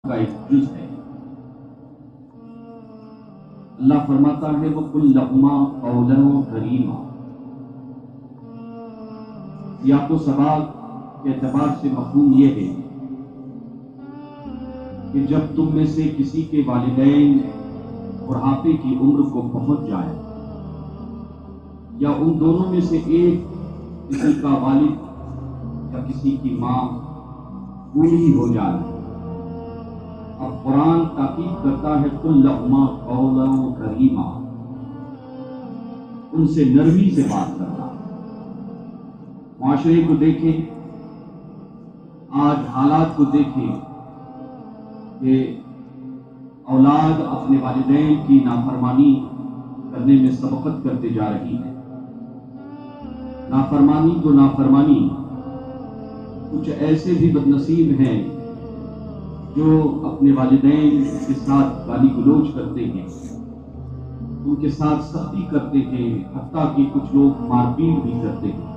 کا ایک جز ہے۔ اللہ فرماتا ہے وَقُلْ لَهُمَا قَوْلًا كَرِيمًا۔ سیاق و سباق کے اعتبار سے مفہوم یہ ہے کہ جب تم میں سے کسی کے والدین بڑھاپے کی عمر کو پہنچ جائے یا ان دونوں میں سے ایک کسی کا والد یا کسی کی ماں بوڑھی ہو جائے، اب قرآن تاکید کرتا ہے قُلْ لَهُمَا قَوْلًا كَرِيمًا، ان سے نرمی سے بات کرنا۔ معاشرے کو دیکھیں، آج حالات کو دیکھیں کہ اولاد اپنے والدین کی نافرمانی کرنے میں سبقت کرتے جا رہی ہے۔ نافرمانی تو نافرمانی، کچھ ایسے بھی بدنصیب ہیں جو اپنے والدین کے ساتھ گالی گلوچ کرتے ہیں، ان کے ساتھ سختی کرتے ہیں، حتیٰ کہ کچھ لوگ مار پیٹ بھی کرتے ہیں۔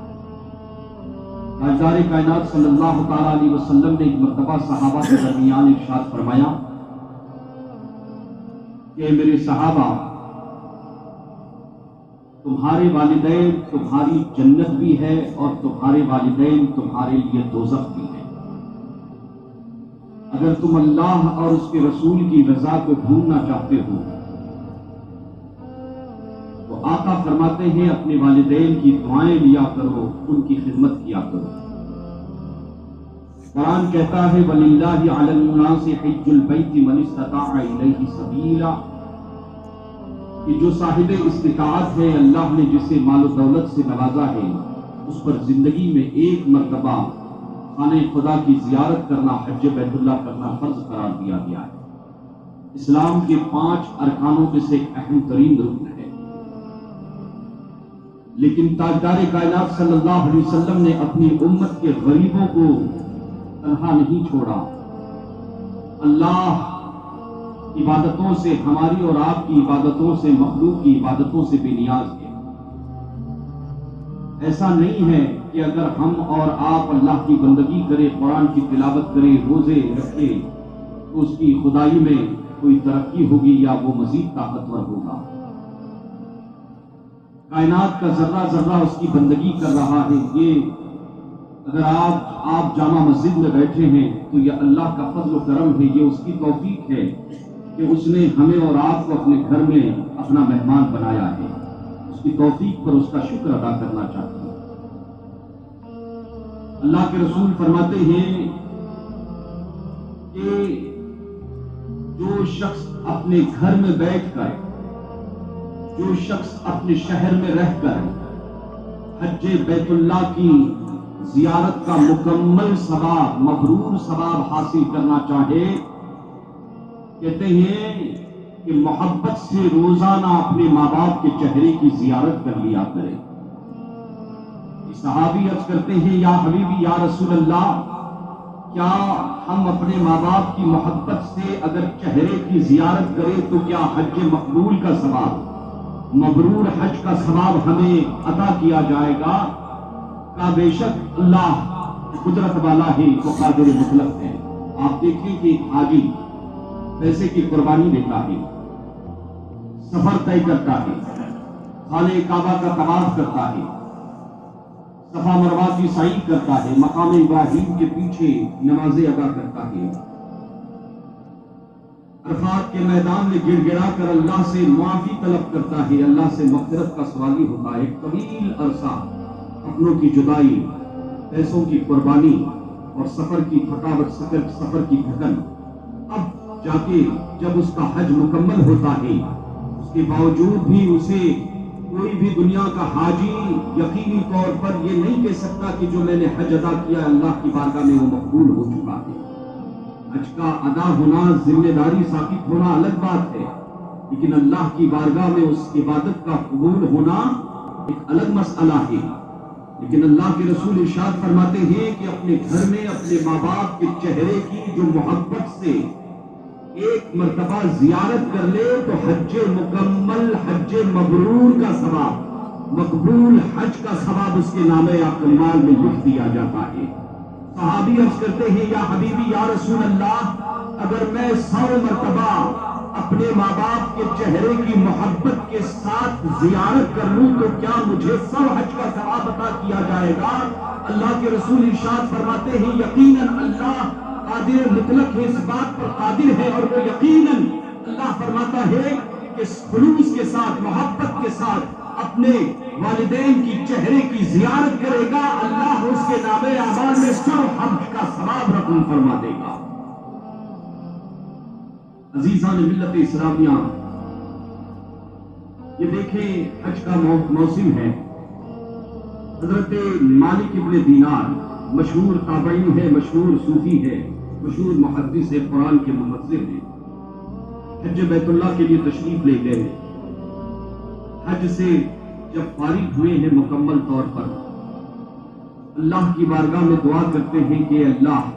تاجدار کائنات صلی اللہ تعالیٰ علیہ وسلم نے ایک مرتبہ صحابہ کے درمیان ارشاد فرمایا کہ میرے صحابہ، تمہارے والدین تمہاری جنت بھی ہے اور تمہارے والدین تمہارے لیے دوزخ بھی ہے۔ اگر تم اللہ اور اس کے رسول کی رضا کو ڈھونڈنا چاہتے ہو تو آقا فرماتے ہیں اپنے والدین کی دعائیں لیا کرو، ان کی خدمت کیا کرو۔ قرآن کہتا ہے وَلِلَّهِ عَلَى النَّاسِ حِجُّ الْبَيْتِ مَنِ اسْتَطَاعَ إِلَيْهِ سَبِيلًا، کہ جو صاحب استطاعت ہے، اللہ نے جسے مال و دولت سے نوازا ہے، اس پر زندگی میں ایک مرتبہ خانہ خدا کی زیارت کرنا، حج بیت اللہ کرنا فرض قرار دیا گیا ہے۔ اسلام کے 5 ارکانوں میں سے ایک اہم ترین رکن ہے، لیکن تاجدار کائنات صلی اللہ علیہ وسلم نے اپنی امت کے غریبوں کو تنہا نہیں چھوڑا۔ اللہ عبادتوں سے، ہماری اور آپ کی عبادتوں سے، مخلوق کی عبادتوں سے بے نیاز ہے۔ ایسا نہیں ہے کہ اگر ہم اور آپ اللہ کی بندگی کریں، قرآن کی تلاوت کریں، روزے رکھیں تو اس کی خدائی میں کوئی ترقی ہوگی یا وہ مزید طاقتور ہوگا۔ کائنات کا ذرہ ذرہ اس کی بندگی کر رہا ہے۔ یہ اگر آپ جامع مسجد میں بیٹھے ہیں تو یہ اللہ کا فضل و کرم ہے، یہ اس کی توفیق ہے کہ اس نے ہمیں اور آپ کو اپنے گھر میں اپنا مہمان بنایا ہے۔ اس کی توفیق پر اس کا شکر ادا کرنا چاہتے ہیں۔ اللہ کے رسول فرماتے ہیں کہ جو شخص اپنے گھر میں بیٹھ کر، جو شخص اپنے شہر میں رہ کر حج بیت اللہ کی زیارت کا مکمل ثواب، مبرور ثواب حاصل کرنا چاہے، کہتے ہیں کہ محبت سے روزانہ اپنے ماں باپ کے چہرے کی زیارت کر لیا کرے۔ صحابی عرض کرتے ہیں یا حبیبی یا رسول اللہ، کیا ہم اپنے ماں باپ کی محبت سے اگر چہرے کی زیارت کریں تو کیا حج مقبول کا ثواب، مبرور حج کا ثواب ہمیں عطا کیا جائے گا؟ کا بے شک اللہ قدرت والا ہے، وہ قادر مطلق ہے۔ آپ دیکھیں کہ حاجی پیسے کی قربانی دیتا ہے، سفر طے کرتا ہے، خانہ کعبہ کا طواف کرتا ہے، صفا مروہ کی سعی کرتا ہے، مقام ابراہیم کے پیچھے نمازیں ادا کرتا ہے، عرفات کے میدان میں گڑ گڑا کر اللہ سے معافی طلب کرتا ہے، اللہ سے مغفرت کا سوالی ہوتا ہے۔ ایک طویل عرصہ اپنوں کی جدائی، پیسوں کی قربانی اور سفر کی تھکاوٹ، سفر کی تھکن، اب جا کے جب اس کا حج مکمل ہوتا ہے، اس کے باوجود بھی اسے کوئی بھی دنیا کا حاجی یقینی طور پر یہ نہیں کہہ سکتا کہ جو میں نے حج ادا کیا اللہ کی بارگاہ میں وہ مقبول ہو چکا ہے۔ حج کا ادا ہونا، ذمہ داری ثابت ہونا الگ بات ہے، لیکن اللہ کی بارگاہ میں اس عبادت کا قبول ہونا ایک الگ مسئلہ ہے۔ لیکن اللہ کے رسول ارشاد فرماتے ہیں کہ اپنے گھر میں اپنے ماں باپ کے چہرے کی جو محبت سے ایک مرتبہ زیارت کر لے تو حج مکمل، حج مبرور کا ثواب، مقبول حج کا ثواب اس کے نامے اعمال میں لکھ دیا جاتا ہے۔ صحابی عرض کرتے ہیں یا حبیبی یا رسول اللہ، اگر میں 100 مرتبہ اپنے ماں باپ کے چہرے کی محبت کے ساتھ زیارت کر لوں تو کیا مجھے 100 حج کا ثواب عطا کیا جائے گا؟ اللہ کے رسول ارشاد فرماتے ہیں یقیناً اللہ قادر مطلق ہے، اس بات پر قادر ہے، اور وہ یقیناً اللہ فرماتا ہے کہ خلوص کے ساتھ، محبت کے ساتھ اپنے والدین کی چہرے کی زیارت کرے گا، اللہ اس کے نامے اعمال میں 100 حج کا ثواب رقم فرما دے گا۔ عزیزان ملت اسلامیہ، یہ دیکھیں حج کا موسم ہے۔ حضرت مالک ابن دینار مشہور تابعی ہے، مشہور صوفی ہے، مشہور محدث قرآن کے مفسر ہیں، حج بیت اللہ کے لیے تشریف لے گئے۔ حج سے جب فارغ ہوئے ہیں مکمل طور پر، اللہ کی بارگاہ میں دعا کرتے ہیں کہ اللہ،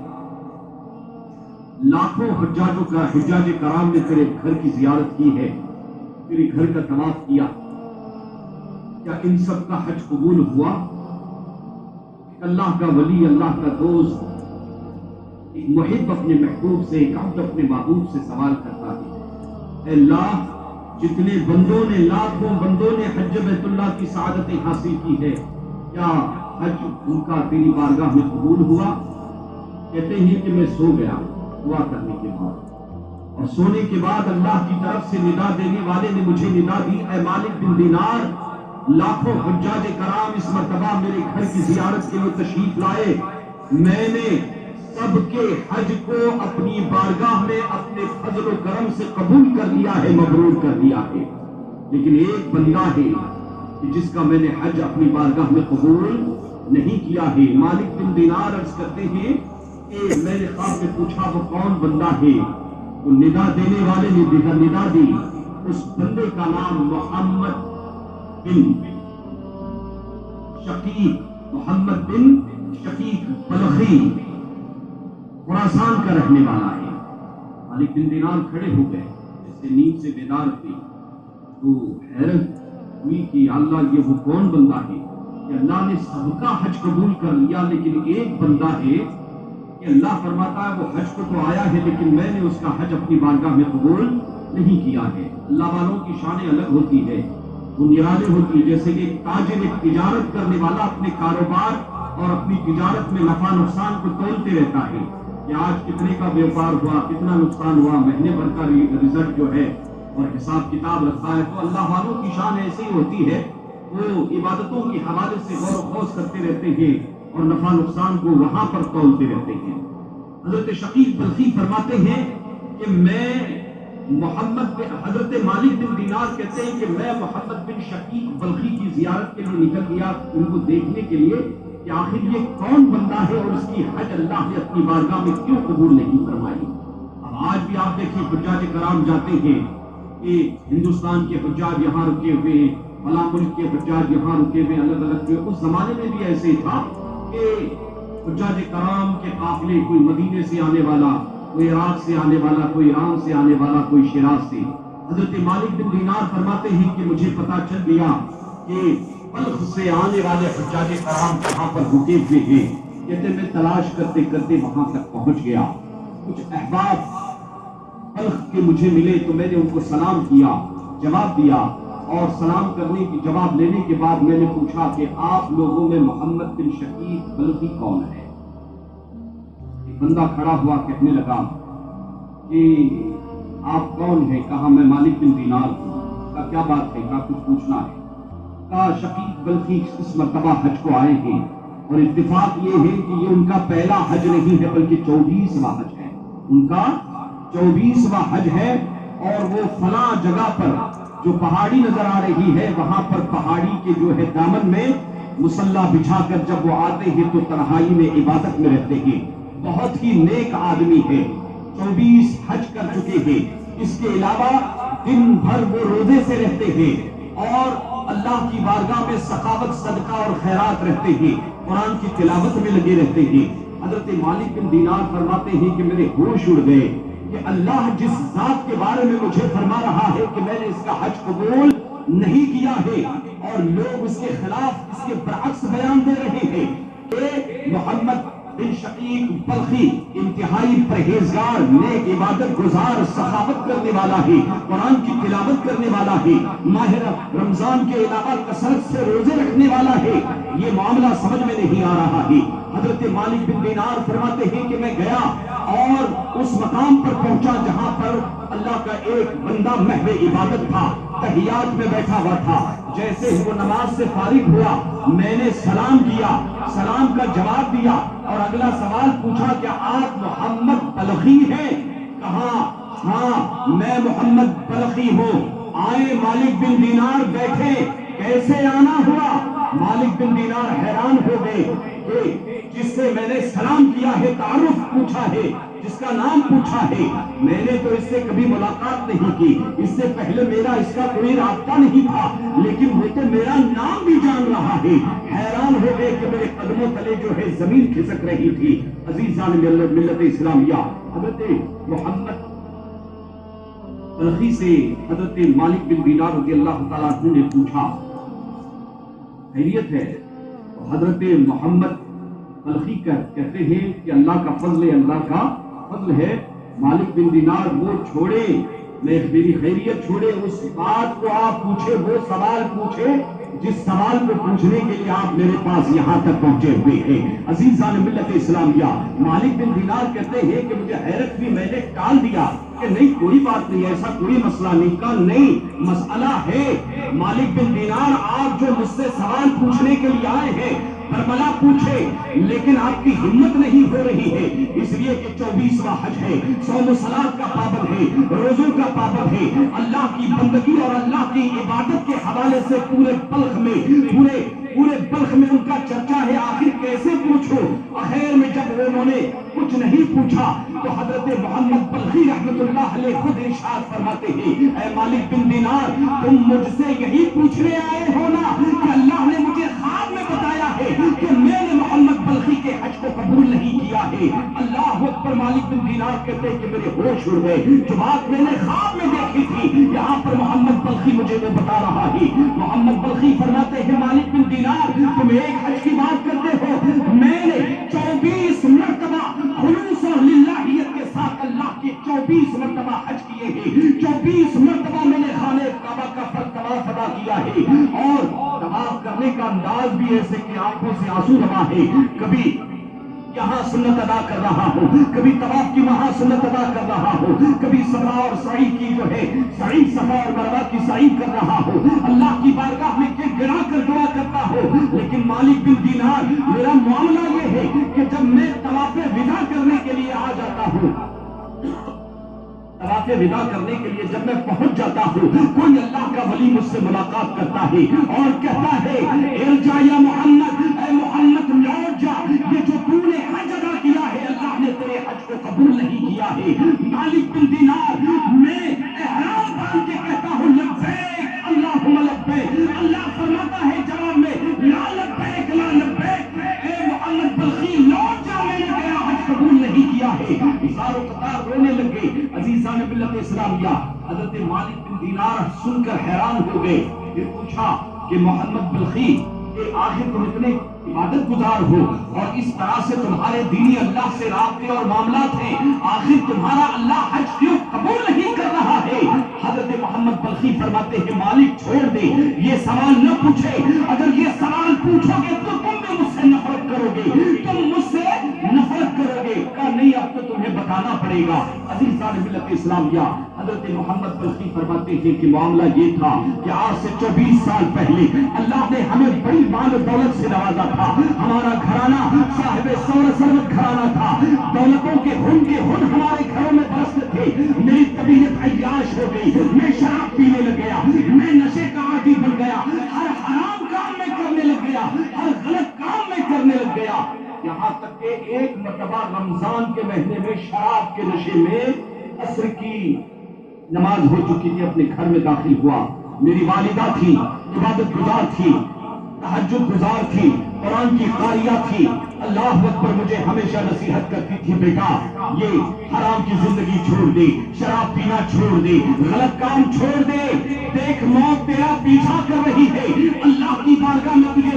لاکھوں حجاج کرام نے تیرے گھر کی زیارت کی ہے، تیرے گھر کا طواف کیا، کیا ان سب کا حج قبول ہوا؟ اللہ کا ولی، اللہ کا دوست، ایک محب اپنے محبوب سے، ایک عبد اپنے محبوب سے سوال کرتا ہے، اے اللہ، جتنے بندوں نے، لاکھوں بندوں نے حج بیت اللہ کی سعادتیں حاصل کی ہے، کیا حج ان کا تیری بارگاہ میں قبول ہوا؟ کہتے ہیں کہ میں سو گیا دعا کرنے کے بعد، اور سونے کے بعد اللہ کی طرف سے ندا دینے والے نے مجھے ندا دی، اے مالک بن دینار، لاکھوں حجاج کرام اس مرتبہ میرے گھر کی زیارت کے لیے تشریف لائے، میں نے سب کے حج کو اپنی بارگاہ میں اپنے فضل و کرم سے قبول کر لیا ہے، مبرور کر دیا ہے، لیکن ایک بندہ ہے کہ جس کا میں نے حج اپنی بارگاہ میں قبول نہیں کیا ہے۔ مالک بن دینار عرض کرتے ہیں کہ میں نے خواب میں پوچھا وہ کون بندہ ہے؟ وہ ندا دینے والے نے ندا دی، اس بندے کا نام محمد بن شقیق، محمد بن شقیق بلخی، خراسان کا رہنے والا ہے۔ مالک بن دینار کھڑے ہو گئے، جیسے نیند سے بیدار تھے، تو حیرت ہوئی کہ اللہ، یہ وہ کون بندہ ہے کہ اللہ نے سب کا حج قبول کر لیا، لیکن ایک بندہ ہے کہ اللہ فرماتا ہے وہ حج کو تو آیا ہے لیکن میں نے اس کا حج اپنی بارگاہ میں قبول نہیں کیا ہے۔ اللہ والوں کی شانیں الگ ہوتی ہے، وہ نرالے ہوتی ہے، جیسے کہ ایک تاجر، ایک تجارت کرنے والا اپنے کاروبار اور اپنی تجارت میں نفع نقصان کو تولتے رہتا ہے کہ آج کتنے کا بیوپار ہوا، کتنا نقصان ہوا، مہینے بھر کا رزلٹ جو ہے اور حساب کتاب رکھتا ہے۔ تو اللہ والوں کی شان ایسی ہی ہوتی ہے، وہ عبادتوں کے حوالے سے غور و خوض کرتے رہتے ہیں اور نفع نقصان کو وہاں پر تولتے رہتے ہیں۔ حضرت شقیق بلخی فرماتے ہیں کہ میں حضرت مالک بن دینار کہتے ہیں کہ میں محمد بن شقیق بلخی کی زیارت کے لیے نکل گیا، ان کو دیکھنے کے لیے کہ آخر یہ کون بندہ ہے اور اس کی حج اللہ نے اپنی بارگاہ میں کیوں قبول نہیں فرمائی۔ اب آج بھی آپ دیکھیں حجاج کرام جاتے ہیں کہ ہندوستان کے حجاج یہاں رکے ہوئے ہیں، فلاں ملک کے حجاج یہاں رکے ہوئے، الگ الگ ہوئے۔ اس زمانے میں بھی ایسے ہی تھا کہ حجاج کرام کے قافلے، کوئی مدینے سے آنے والا، کوئی عراق سے آنے والا، کوئی ایران سے آنے والا، کوئی شیراز سے۔ حضرت مالک بن دینار فرماتے ہیں کہ مجھے پتا چل گیا کہ بلخ سے آنے والے حجاج کرام کہاں پر رکے ہوئے ہیں۔ کہتے میں تلاش کرتے کرتے وہاں تک پہنچ گیا، کچھ احباب بلخ کے مجھے ملے تو میں نے ان کو سلام کیا، جواب دیا، اور سلام کرنے کی جواب لینے کے بعد میں نے پوچھا کہ آپ لوگوں میں محمد بن شقیق بلخی کون ہے؟ ایک بندہ کھڑا ہوا کہنے لگا کہ آپ کون ہیں؟ کہا میں مالک بن دینار ہوں۔ کہا کیا بات ہے؟ کہا کچھ پوچھنا ہے۔ کہا شقیق بلخی اس مرتبہ حج کو آئے ہیں اور اتفاق یہ ہے کہ یہ ان کا پہلا حج نہیں ہے بلکہ 24واں حج ہے، ان کا 24واں حج ہے، اور وہ فلاں جگہ پر جو پہاڑی نظر آ رہی ہے وہاں پر پہاڑی کے جو ہے دامن میں مصلی بچھا کر جب وہ آتے ہیں تو تنہائی میں عبادت میں رہتے ہیں۔ بہت ہی نیک آدمی ہے، 24 حج کر چکے ہیں، اس کے علاوہ دن بھر وہ روزے سے رہتے ہیں اور اللہ کی بارگاہ میں سخاوت، صدقہ اور خیرات رہتے ہیں، قرآن کی تلاوت میں لگے رہتے ہیں۔ حضرت مالک بن دینار فرماتے ہیں کہ میرے ہوش اڑ گئے کہ اللہ جس ذات کے بارے میں مجھے فرما رہا ہے کہ میں نے اس کا حج قبول نہیں کیا ہے اور لوگ اس کے خلاف، اس کے برعکس بیان دے رہے ہیں کہ محمد بن شقیق بلخی انتہائی پرہیزگار، نیک عبادت گزار، سخاوت کرنے والا ہے، قرآن کی تلاوت کرنے والا ہے، ماہ رمضان کے علاوہ کثرت سے روزے رکھنے والا ہے، یہ معاملہ سمجھ میں نہیں آ رہا ہے۔ حضرت مالک بن دینار فرماتے ہیں کہ میں گیا اور اس مقام پر پہنچا جہاں پر اللہ کا ایک بندہ محو عبادت تھا، تحیات میں بیٹھا ہوا تھا۔ جیسے ہی وہ نماز سے فارغ ہوا میں نے سلام کیا، سلام کا جواب دیا اور اگلا سوال پوچھا کہ آپ محمد بلخی ہیں؟ کہا ہاں میں محمد بلخی ہوں۔ آئے مالک بن دینار بیٹھے، کیسے آنا ہوا؟ مالک بن دینار حیران ہو گئے کہ جس سے میں نے سلام کیا ہے، تعارف پوچھا ہے، جس کا نام پوچھا ہے، میں نے تو اس سے کبھی ملاقات نہیں کی، اس سے پہلے میرا اس کا کوئی رابطہ نہیں تھا، لیکن وہ تو میرا نام بھی جان رہا ہے۔ حیران ہو گئے کہ میرے قدموں تلے جو ہے زمین کھسک رہی تھی۔ عزیزان ملت اسلامیہ، حضرت محمد بلخی سے حضرت مالک بن دینار رضی اللہ تعالیٰ عنہ نے پوچھا خیریت ہے؟ حضرت محمد بلخی کہتے ہیں کہ اللہ کا فضل ہے، اللہ کا فضل ہے۔ مالک بن دینار وہ چھوڑے، میری خیریت چھوڑے، اس بات کو آپ پوچھے، وہ سوال پوچھے جس سوال کو پوچھنے کے لیے آپ میرے پاس یہاں تک پہنچے ہوئے ہیں۔ عزیزان ملت اسلامیہ، مالک بن دینار کہتے ہیں کہ مجھے حیرت بھی، میں نے ٹال دیا کہ نہیں کوئی بات نہیں، ایسا کوئی مسئلہ نہیں، کا نہیں مسئلہ ہے۔ مالک بن دینار آپ جو مجھ سے سوال پوچھنے کے لیے آئے ہیں کربلا پوچھے، لیکن آپ کی ہمت نہیں ہو رہی ہے، اس لیے کہ 24واں حج ہے، صوم و صلاۃ کا پابند ہے، روزوں کا پابند ہے، اللہ کی بندگی اور اللہ کی عبادت کے حوالے سے پورے بلخ میں ان کا چرچا ہے، آخر کیسے پوچھو؟ آخر میں جب انہوں نے کچھ نہیں پوچھا تو حضرت محمد بلخی رحمت اللہ علیہ خود ارشاد فرماتے ہیں، اے مالک بن دینار تم مجھ سے یہی پوچھنے آئے ہو نا کہ اللہ نے مجھے خواب میں بتایا ہے کہ میں نے محمد بلخی کے حج کو قبول نہیں کیا ہے۔ اللہ اکبر۔ مالک بن دینار کہتے ہیں کہ میرے ہوش اڑ گئے، جو بات میں نے خواب میں دیکھی تھی یہاں پر محمد بلخی مجھے وہ بتا رہا ہے۔ محمد بلخی فرماتے ہیں مالک بن دینار تم ایک حج کی بات کرتے ہو، میں نے 24 مرتبہ خلوص اور للہیت کے ساتھ اللہ کے 24 مرتبہ حج کیے ہیں، 24 مرتبہ میں نے خانہ کعبہ کا طواف ادا کیا ہے، اور طواف کرنے کا انداز بھی ایسے کہ آنکھوں سے آنسو روا ہے، کبھی یہاں سنت ادا کر رہا ہوں، کبھی طواف کی وہاں سنت ادا کر رہا ہوں، کبھی صفا اور سعی کی جو ہے صفا اور مروہ کی سعی کر رہا ہوں، اللہ کی بارگاہ میں گڑا کر دعا کرتا ہوں۔ لیکن مالک بن دینار میرا معاملہ یہ ہے کہ جب میں طواف وداع کرنے کے لیے آ جاتا ہوں، طواف وداع کرنے کے لیے جب میں پہنچ جاتا ہوں، کوئی اللہ کا ولی مجھ سے ملاقات کرتا ہے اور کہتا ہے ارجع یا محمد، اے محمد لوٹ جا، یہ جو تو نے حج ادا کیا ہے اللہ نے تیرے حج کو قبول نہیں کیا ہے۔ مالک بن دینار میں احرام باندھ کے کہتا ہوں لبیک اللہم لبیک، اللہ فرماتا ہے جواب میں لا لبیک لا لبیک، اے محمد بلخی لوٹ جا، میں نے تیرا حج قبول نہیں کیا ہے۔ اشار و قطار رونے لگے۔ عزیزان ملت اسلامیہ، حضرت مالک بن دینار سن کر حیران ہو گئے، پھر پوچھا کہ محمد بلخی کہ آخر تم اتنے عبادت گزار ہو اور اس طرح سے تمہارے دینی اللہ سے رابطے اور معاملات ہیں، آخر تمہارا اللہ حج کیوں قبول نہیں کر رہا ہے؟ حضرت محمد بلخی فرماتے ہیں مالک چھوڑ دے، یہ سوال نہ پوچھے، اگر یہ سوال پوچھو گے تو تم بھی مجھ سے نفرت کرو گے، تم مجھ سے نفرت کرو گے، کہا نہیں اب تو تمہیں بتانا پڑے گا۔ عزیزان ملت اسلامیہ، حضرت محمد بلخی فرماتے ہیں کہ معاملہ یہ تھا کہ آج سے 24 سال پہلے اللہ نے ہمیں بڑی مال و دولت سے نوازا تھا، ہمارا گھرانہ صاحب ثروت گھرانہ تھا، دولتوں کے ہن ہمارے گھروں میں برستے تھے، میری طبیعت عیاش ہو گئی، میں شراب پینے لگ گیا، میں نشے کا عادی بن گیا، ہر حرام کام میں کرنے لگ گیا، ہر غلط کام میں کرنے لگ گیا، یہاں تک کہ ایک مرتبہ رمضان کے مہینے میں شراب کے نشے میں عصر کی نماز ہو چکی تھی، اپنے گھر میں داخل ہوا، میری والدہ تھی، عبادت گزار تھی، تہجد گزار تھی، قرآن کی قاریہ تھی، اللہ اکبر، مجھے ہمیشہ نصیحت کرتی تھی بیٹا یہ حرام کی زندگی چھوڑ دے، شراب پینا چھوڑ دے، غلط کام چھوڑ دے، دیکھ موت تیرا پیچھا کر رہی ہے، اللہ کی بارگاہ میں تجھے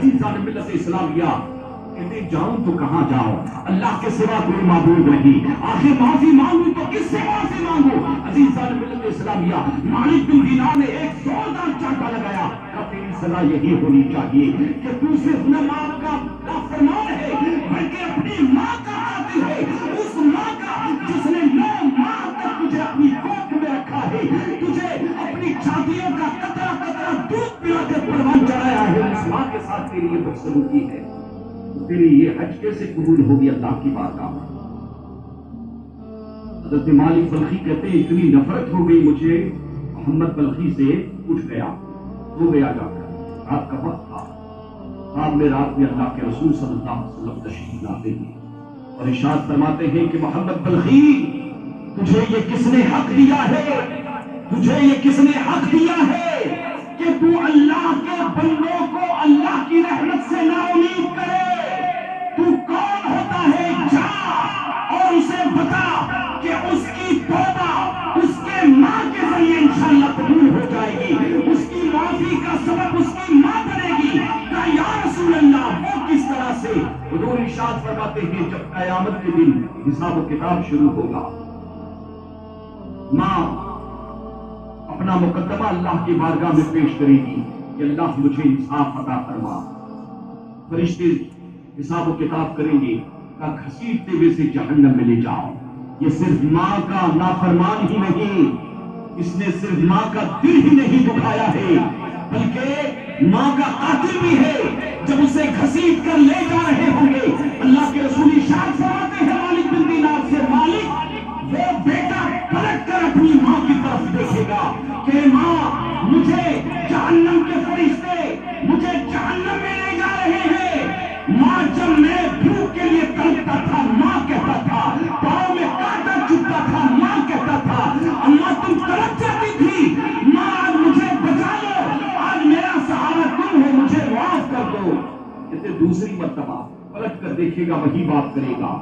عزیزان ملت اسلامیہ کہتے جاؤں تو کہاں جاؤں، اللہ کے سوا کوئی معبود نہیں، آخر معافی مانگوں تو کس سے معافی مانگوں؟ عزیزان ملت اسلامیہ مالک بن دینار نے ایک زوردار چانٹا لگایا کہ تیری سزا یہی ہونی چاہیے کہ تو صرف نہ ماں کا نافرمان ہے بلکہ اپنی ماں کا عاطل ہے، اس ماں کا جس نے 9 ماہ تک تجھے اپنی کوکھ میں رکھا ہے، تجھے اپنی چھاتیوں کا قطرہ قطرہ دودھ پلا کے پروان چڑھایا ہے، اس ماں کے ساتھ تیری یہ بدسلوکی ہے، تیری یہ حج کیسے قبول ہوگی اللہ کی بارگاہ میں؟ حضرت مالک بلخی کہتے ہیں اتنی نفرت ہو گئی مجھے محمد بلخی سے، اٹھ گیا سو گیا جا کر، رات کا وقت تھا، خواب میں رات میں اللہ کے رسول صلی اللہ علیہ وسلم تشریف لاتے ہیں اور ارشاد فرماتے ہیں کہ محمد بلخی تجھے یہ کس نے حق دیا ہے، تجھے یہ کس نے حق دیا ہے کہ تو اللہ کے بندوں کو اللہ کی رحمت سے نا امید کرے؟ تو کون ہوتا ہے؟ جا اور اسے بتا کہ اس کی توبہ اس کے ماں کے ذریعے انشاءاللہ قبول ہو جائے گی، اس کی معافی کا سبب اس کی ماں بنے گی۔ کہا یا رسول اللہ وہ کس طرح سے؟ حضور ارشاد فرماتے ہیں جب قیامت کے دن حساب و کتاب شروع ہوگا، ماں اپنا مقدمہ اللہ کی بارگاہ میں پیش کرے گی کہ اللہ مجھے انصاف عطا فرما، فرشتے حساب و کتاب کریں گے کہ گھسیٹتے ہوئے سے جہنم میں لے جاؤ۔ یہ صرف ماں کا نافرمان ہی نہیں، اس نے صرف ماں کا دل ہی نہیں دکھایا ہے بلکہ ماں کا قاتل بھی ہے۔ جب اسے گھسیٹ کر لے جا رہے ہوں گے اللہ کے رسول ارشاد فرماتے ہیں مالک بن دینار سے، مالک وہ بیٹا پلٹ کر اپنی ماں کی طرف دیکھے گا کہ ماں مجھے جہنم کے فرشتے مجھے جہنم میں لے جا رہے ہیں۔ ماں جب میں بھوک کے لیے تڑپتا تھا ماں کہتا تھا، پاؤں میں کانٹا چبھتا تھا ماں کہتا تھا، اماں تم تڑپ جاتی تھی، ماں آج مجھے بچا لو، آج میرا سہارا تم ہو، مجھے معاف کر دو۔ کہتے دوسری مرتبہ پلٹ کر دیکھے گا وہی بات کرے گا۔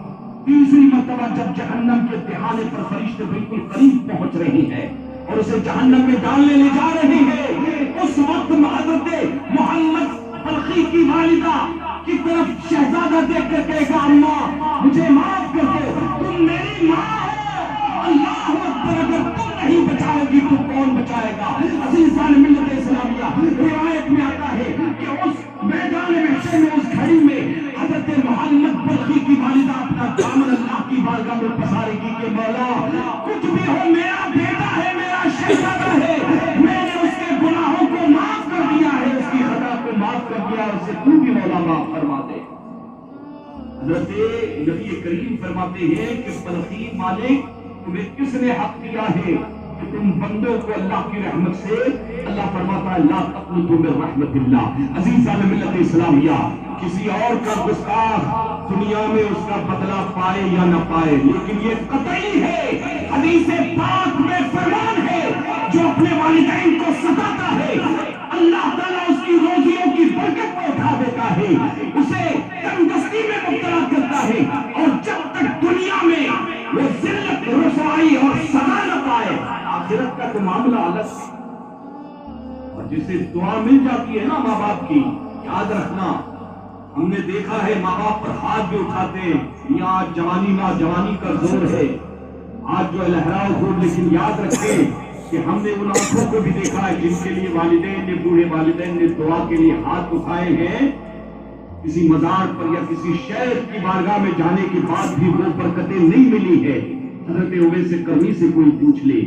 تیسری مرتبہ جب جہنم کے دہانے پر فرشتے بالکل قریب پہنچ رہے ہیں اور اسے جہنم میں ڈالنے لے جا رہے ہیں، اس وقت حضرت محمد بلخی کی والدہ کی طرف شہزادہ دیکھ کر کہے گا اماں مجھے معاف کر دو، تم میری ماں ہو، اللہ اکبر، اگر تم نہیں بچاؤ گی تو کون بچائے گا؟ عزیزان ملت اسلامیہ روایت میں آتا ہے کہ اس میدان محشر میں اس گھڑی میں حضرت محمد بلخی کی والدہ اپنا دامن اللہ کی بارگاہ میں پسارے گی کہ مولا کچھ بھی ہو میرا بیٹا ہے، میرا شہزادہ ہے، میں نے اس کے گناہوں کو معاف کر دیا ہے، اس کی خطا کو معاف کر دیا، اسے تو بھی مولا معاف فرما دے۔ حضرت نبی کریم فرماتے ہیں کہ بلخی مالک تمہیں کس نے حق دیا ہے کہ تم بندوں کو اللہ کی رحمت سے، اللہ فرماتا ہے لا تقنطوا من رحمت اللہ۔ عزیزان ملت اسلامیہ کسی اور کا گستاخ دنیا میں اس کا بدلہ پائے یا نہ پائے، لیکن یہ قطعی ہے، حدیث پاک میں فرمان ہے جو اپنے والدین کو ستاتا ہے اللہ تعالیٰ اس کی روزیوں کی برکت کو اٹھا دیتا ہے، اسے تنگدستی میں مبتلا کرتا ہے، اور جب تک دنیا میں وہ ذلت رسوائی اور سزا نہ پائے، آخرت کا تو معاملہ الگ ہے۔ اور جسے دعا مل جاتی ہے نا ماں باپ کی، یاد رکھنا ہم نے دیکھا ہے ماں باپ پر ہاتھ بھی اٹھاتے ہیں، یہاں جوانی کا زور ہے، آج جو لہراؤ خوب، لیکن یاد رکھیں کہ ہم نے ان آنکھوں کو بھی دیکھا ہے جن کے لیے والدین نے، بوڑھے والدین نے دعا کے لیے ہاتھ اٹھائے ہیں، کسی مزار پر یا کسی شیخ کی بارگاہ میں جانے کے بعد بھی وہ برکتیں نہیں ملی ہے۔ حضرت اویس کرنی سے کوئی پوچھ لے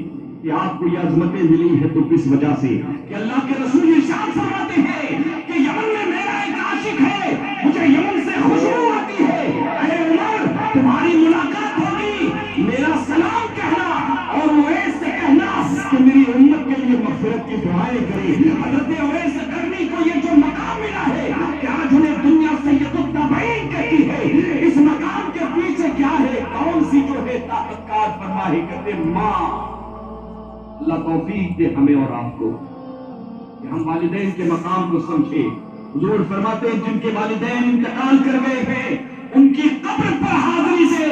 کہ آپ کو یہ عظمتیں ملی ہے تو کس وجہ سے؟ کہ اللہ کے رسول ارشاد فرماتے ہیں کہ یمن میں میرا ایک عاشق ہے، مجھے یمن سے خوشبو آتی ہے، اے عمر تمہاری ملاقات ہوگی، میرا سلام کہنا اور اویس سے کہنا کہ میری امت کے لیے مغفرت کی دعائیں کرے۔ حضرت اویس کرنی کو یہ جو مقام ملا ہے کہ آج انہیں دنیا سید التابعین کہتی ہے، اس مقام کے پیچھے کیا ہے؟ کون سی جو ہے طاقت کار فرمائے کرتے ماں۔ اللہ توفیق دے ہمیں اور آپ کو کہ ہم والدین کے مقام کو سمجھے۔ حضور فرماتے ہیں جن کے والدین انتقال کر گئے ہیں ان کی قبر پر حاضری سے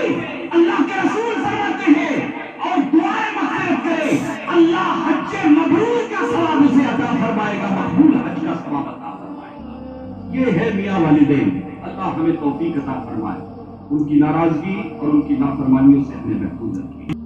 اللہ کے رسول فرماتے ہیں اور دعائیں مغفرت کرے، اللہ حج مبرور کا ثواب اسے عطا فرمائے گا، مقبول حج کا ثواب عطا فرمائے گا۔ یہ ہے میاں والدین. اللہ ہمیں توفیق عطا فرمائے، ان کی ناراضگی اور ان کی نافرمانیوں سے ہمیں محفوظ رکھے.